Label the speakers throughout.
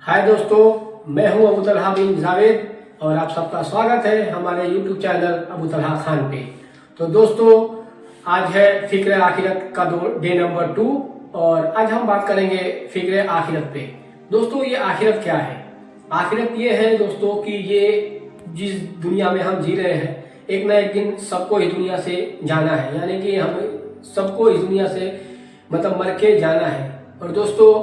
Speaker 1: हाय दोस्तों, मैं हूं अबू तलहा बिन जावेद और आप सबका स्वागत है हमारे YouTube चैनल अबू तलहा खान पे। तो दोस्तों, आज है फिक्र आखिरत का डे नंबर 2 और आज हम बात करेंगे फिक्र आखिरत पे। दोस्तों, ये आखिरत क्या है? आखिरत ये है दोस्तों कि ये जिस दुनिया में हम जी रहे हैं, एक ना एक दिन सबको इस दुनिया से जाना है, यानी कि हम सबको इस दुनिया से मर के जाना है। और दोस्तों,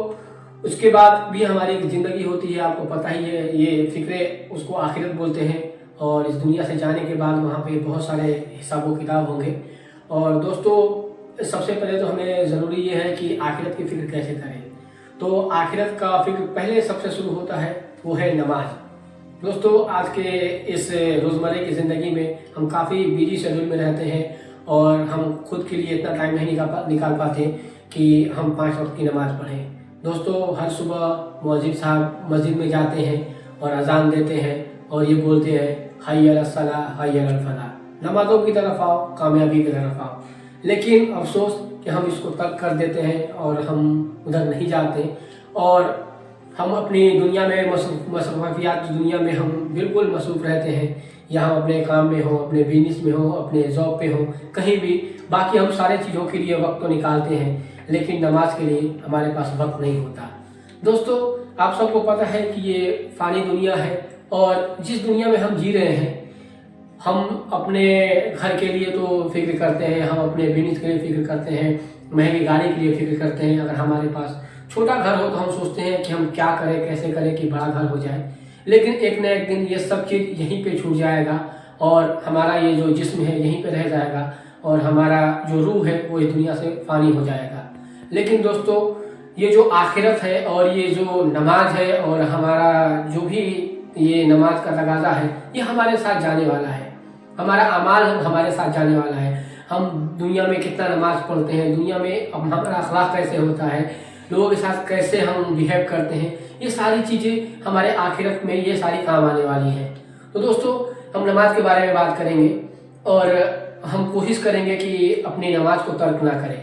Speaker 1: उसके बाद भी हमारी एक ज़िंदगी होती है, आपको पता ही है, ये फिक्रे उसको आखिरत बोलते हैं। और इस दुनिया से जाने के बाद वहाँ पे बहुत सारे हिसाब किताब होंगे। और दोस्तों, सबसे पहले तो हमें ज़रूरी ये है कि आखिरत की फ़िक्र कैसे करें। तो आखिरत का फ़िक्र पहले सबसे शुरू होता है, वो है नमाज। दोस्तों, आज के इस रोज़मर्रे की ज़िंदगी में हम काफ़ी बिजी शेड्यूल में रहते हैं और हम खुद के लिए इतना टाइम नहीं निकाल पाते कि हम 5 वक्त की नमाज़ पढ़ें। दोस्तों, हर सुबह मौलवी साहब मस्जिद में जाते हैं और अजान देते हैं और ये बोलते हैं, हय्य अलस सलाह हय्य अलल फलाह, नमाज़ों की तरफ आओ, कामयाबी की तरफ आओ। लेकिन अफसोस कि हम इसको तर्क कर देते हैं और हम उधर नहीं जाते और हम अपनी दुनिया में मसरूफियात की दुनिया में हम बिल्कुल मसरूफ़ रहते हैं। या हम अपने काम में हो, अपने बिजनेस में हो, अपने जॉब पे हो, कहीं भी। बाकी हम सारे चीज़ों के लिए वक्त तो निकालते हैं, लेकिन नमाज के लिए हमारे पास वक्त नहीं होता। दोस्तों, आप सबको पता है कि ये फ़ानी दुनिया है और जिस दुनिया में हम जी रहे हैं, हम अपने घर के लिए तो फिक्र करते हैं, हम अपने बिजनेस के लिए फिक्र करते हैं, महंगी गाड़ी के लिए फिक्र करते हैं। अगर हमारे पास छोटा घर हो तो हम सोचते हैं कि हम क्या करें, कैसे करें कि बड़ा घर हो जाए। लेकिन एक न एक दिन ये सब चीज़ यहीं पे छूट जाएगा और हमारा ये जो जिस्म है यहीं पे रह जाएगा और हमारा जो रूह है वो इस दुनिया से फ़ानी हो जाएगा। लेकिन दोस्तों, ये जो आखिरत है और ये जो नमाज है और हमारा जो भी ये नमाज का तकाजा है, ये हमारे साथ जाने वाला है। हमारा अमाल हमारे साथ जाने वाला है। हम दुनिया में कितना नमाज पढ़ते हैं, दुनिया में अब हमारा अखलाक कैसे होता है, लोगों के साथ कैसे हम बिहेव करते हैं, ये सारी चीज़ें हमारे आखिरत में ये सारी काम आने वाली हैं। तो दोस्तों, हम नमाज के बारे में बात करेंगे और हम कोशिश करेंगे कि अपनी नमाज को तर्क ना करें।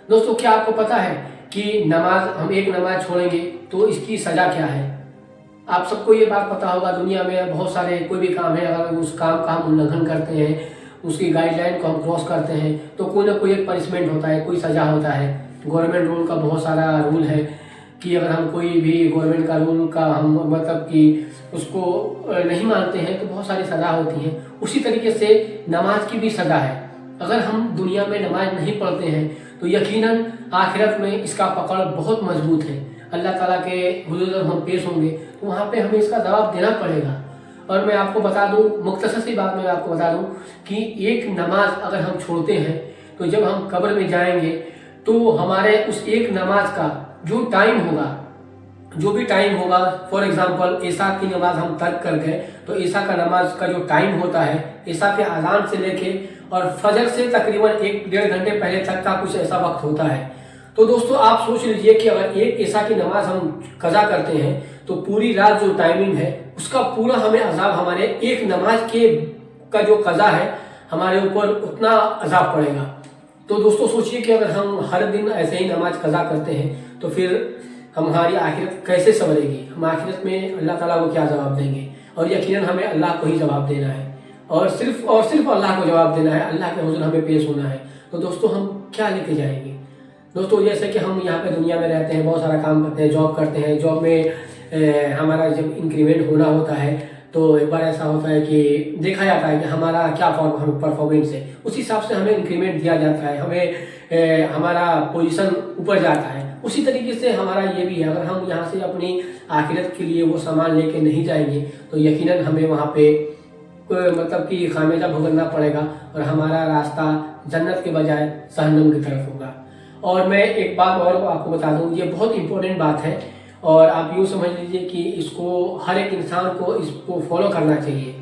Speaker 1: दोस्तों, क्या आपको पता है कि हम एक नमाज छोड़ेंगे तो इसकी सज़ा क्या है? आप सबको ये बात पता होगा, दुनिया में बहुत सारे कोई भी काम है, अगर उस काम का हम उल्लंघन करते हैं, उसकी गाइडलाइन को हम क्रॉस करते हैं, तो कोई ना कोई एक पनिशमेंट होता है, कोई सज़ा होता है। गवर्नमेंट रूल का बहुत सारा रूल है कि अगर हम कोई भी गवर्नमेंट का रूल का हम कि उसको नहीं मानते हैं तो बहुत सारी सज़ा होती हैं। उसी तरीके से नमाज की भी सज़ा है। अगर हम दुनिया में नमाज नहीं पढ़ते हैं तो यकीनन आखिरत में इसका पकड़ बहुत मजबूत है। अल्लाह ताला के हुजूर जब हम पेश होंगे तो वहाँ पे हमें इसका जवाब देना पड़ेगा। और मैं आपको बता दूँ, मुख्तसर सी बात मैं आपको बता दूँ कि एक नमाज अगर हम छोड़ते हैं तो जब हम कब्र में जाएंगे तो हमारे उस एक नमाज का जो भी टाइम होगा, फॉर एग्जांपल ईशा की नमाज हम तर्क कर गए तो ईशा का नमाज का जो टाइम होता है, ईशा के अजान से लेके और फजर से तकरीबन 1-1.5 घंटे पहले तक का कुछ ऐसा वक्त होता है। तो दोस्तों, आप सोच लीजिए कि अगर एक ईशा की नमाज हम कज़ा करते हैं तो पूरी रात जो टाइमिंग है उसका पूरा हमें अजाब हमारे एक नमाज का जो कज़ा है हमारे ऊपर उतना अजाब पड़ेगा। तो दोस्तों, सोचिए कि अगर हम हर दिन ऐसे ही नमाज कज़ा करते हैं तो फिर हमारी आखिरत कैसे संवरेगी? हम आखिरत में अल्लाह ताला को क्या जवाब देंगे? और यकीनन हमें अल्लाह को ही जवाब देना है और सिर्फ अल्लाह को जवाब देना है, अल्लाह के हुज़ूर हमें पेश होना है। तो दोस्तों, हम क्या लेके जाएंगे? दोस्तों, जैसे कि हम यहाँ पे दुनिया में रहते हैं, बहुत सारा काम करते हैं, जॉब करते हैं, जॉब में हमारा जब इंक्रीमेंट होना होता है तो एक बार ऐसा होता है कि देखा जाता है कि हमारा क्या परफॉर्मेंस है, उस हिसाब से हमें इंक्रीमेंट दिया जाता है, हमें हमारा पोजीशन ऊपर जाता है। उसी तरीके से हमारा ये भी है, अगर हम यहाँ से अपनी आखिरत के लिए वो सामान लेके नहीं जाएंगे तो यकीनन हमें वहाँ पे कि खामियाजा भुगतना पड़ेगा और हमारा रास्ता जन्नत के बजाय जहन्नम की तरफ होगा। और मैं एक बात और आपको बता दूँ, ये बहुत इंपॉर्टेंट बात है और आप यूँ समझ लीजिए कि इसको हर एक इंसान को इसको फॉलो करना चाहिए।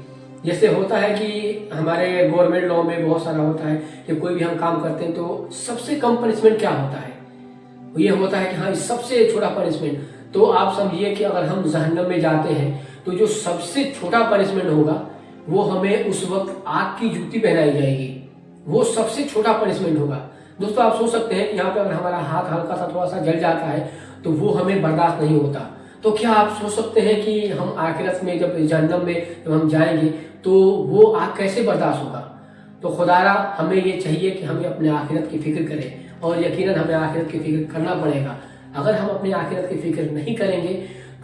Speaker 1: जैसे होता है कि हमारे गवर्नमेंट लॉ में बहुत सारा होता है कि कोई भी हम काम करते हैं तो सबसे कम पनिशमेंट क्या होता है, ये होता है कि हाँ, सबसे छोटा पनिशमेंट। तो आप समझिए कि अगर हम जहन्नम में जाते हैं तो जो सबसे छोटा पनिशमेंट होगा वो हमें उस वक्त आग की जूती पहनाई जाएगी, वो सबसे छोटा पनिशमेंट होगा। दोस्तों, आप सोच सकते हैं कि यहाँ पर अगर हमारा हाथ हल्का सा थोड़ा सा जल जाता है तो वो हमें बर्दाश्त नहीं होता। तो क्या आप सोच सकते हैं कि हम आखिरत में जब जहन्नम में जब हम जाएंगे तो वो आग कैसे बर्दाश्त होगा। तो खुदारा हमें ये चाहिए कि हमें अपने आखिरत की फिक्र करें, और यकीनन हमें आखिरत की फिक्र करना पड़ेगा। अगर हम अपनी आखिरत की फिक्र नहीं करेंगे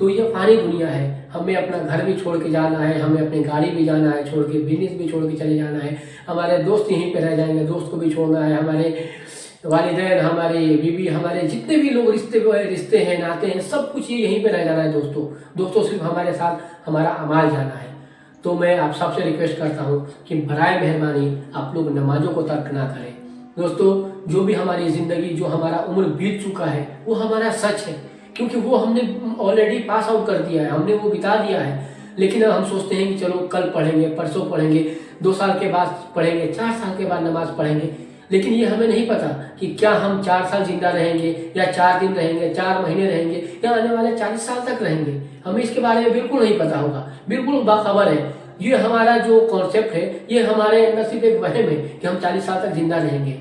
Speaker 1: तो ये फानी दुनिया है, हमें अपना घर भी छोड़ के जाना है, हमें अपनी गाड़ी भी जाना है छोड़ के, बिजनेस भी छोड़ के चले जाना है, हमारे दोस्त यहीं पे रह जाएंगे, दोस्त को भी छोड़ना है, हमारे वालिदैन, हमारी बीवी, हमारे जितने भी लोग रिश्ते हैं, नाते हैं, सब कुछ ये यहीं पे रह जाना है। दोस्तों सिर्फ हमारे साथ हमारा अमाल जाना है। तो मैं आप सबसे रिक्वेस्ट करता हूँ कि बराए मेहरबानी आप लोग नमाजों को तर्क ना करें। दोस्तों, जो भी हमारी ज़िंदगी, जो हमारा उम्र बीत चुका है वो हमारा सच है, क्योंकि वो हमने ऑलरेडी पास आउट कर दिया है, हमने वो बिता दिया है। लेकिन अब हम सोचते हैं कि चलो कल पढ़ेंगे, परसों पढ़ेंगे, 2 साल के बाद पढ़ेंगे, 4 साल के बाद नमाज पढ़ेंगे। लेकिन ये हमें नहीं पता कि क्या हम 4 साल जिंदा रहेंगे, या 4 दिन रहेंगे, 4 महीने रहेंगे, या आने वाले 40 साल तक रहेंगे। हमें इसके बारे में बिल्कुल नहीं पता होगा, बिल्कुल बाखबर है। ये हमारा जो कॉन्सेप्ट है, ये हमारे अंदर सिर्फ एक वहम है कि हम 40 साल तक जिंदा रहेंगे।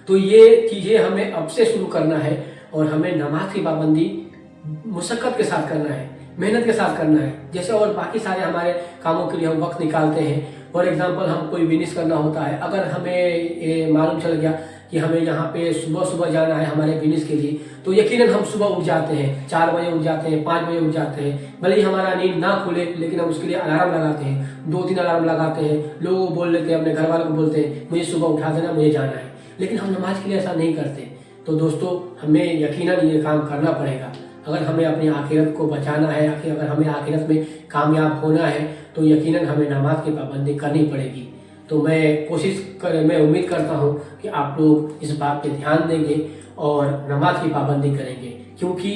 Speaker 1: तो ये चीज़ें हमें अब से शुरू करना है, और हमें नमाज की पाबंदी मुशक्कत के साथ करना है, मेहनत के साथ करना है। जैसे और बाकी सारे हमारे कामों के लिए हम वक्त निकालते हैं। फॉर एग्जांपल, हम कोई बिजनेस करना होता है, अगर हमें मालूम चल गया कि हमें यहाँ पे सुबह जाना है हमारे बिजनेस के लिए, तो यकीनन हम सुबह उठ जाते हैं, 4 बजे उठ जाते हैं, 5 बजे उठ जाते हैं। भले ही हमारा नींद ना खुले, लेकिन हम उसके लिए अलार्म लगाते हैं, 2-3 अलार्म लगाते हैं, लोगों को बोल लेते हैं, अपने घर वालों को बोलते हैं मुझे सुबह उठा देना, मुझे जाना है। लेकिन हम नमाज के लिए ऐसा नहीं करते। तो दोस्तों, हमें यकीनन ये काम करना पड़ेगा। अगर हमें अपनी आखिरत को बचाना है, अगर हमें आखिरत में कामयाब होना है, तो यकीनन हमें नमाज की पाबंदी करनी पड़ेगी। तो मैं उम्मीद करता हूँ कि आप लोग इस बात पे ध्यान देंगे और नमाज की पाबंदी करेंगे, क्योंकि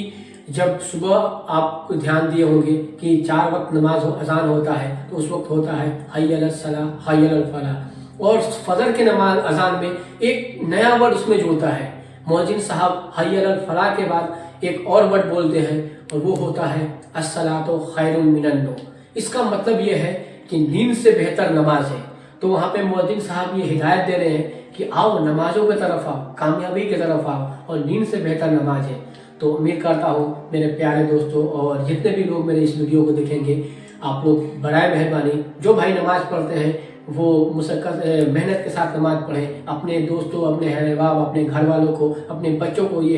Speaker 1: जब सुबह आप ध्यान दिए होंगे कि 4 वक्त नमाज अजान होता है, तो उस वक्त होता है हय्य अलस सलाह, हय्य अलल फलाह। और फजर के नमाज अजान में एक नया वर्ड उसमें जुड़ता है। मौजिन साहब हय्य अलल फलाह के बाद एक और वर्ड बोलते हैं, और वो होता है अस्सलातु खैरुम मिनन नौम। इसका मतलब ये है कि नींद से बेहतर नमाज है। तो वहाँ पे मौजिन साहब ये हिदायत दे रहे हैं कि आओ नमाजों की तरफ आओ, कामयाबी की तरफ आओ, और नींद से बेहतर नमाज है। तो उम्मीद करता हूँ मेरे प्यारे दोस्तों, और जितने भी लोग मेरे इस वीडियो को देखेंगे, आप लोग बराए मेहरबानी जो भाई नमाज पढ़ते हैं वो मुशक्कत मेहनत के साथ नमाज पढ़ें। अपने दोस्तों, अपने अहबाब, अपने घर वालों को, अपने बच्चों को ये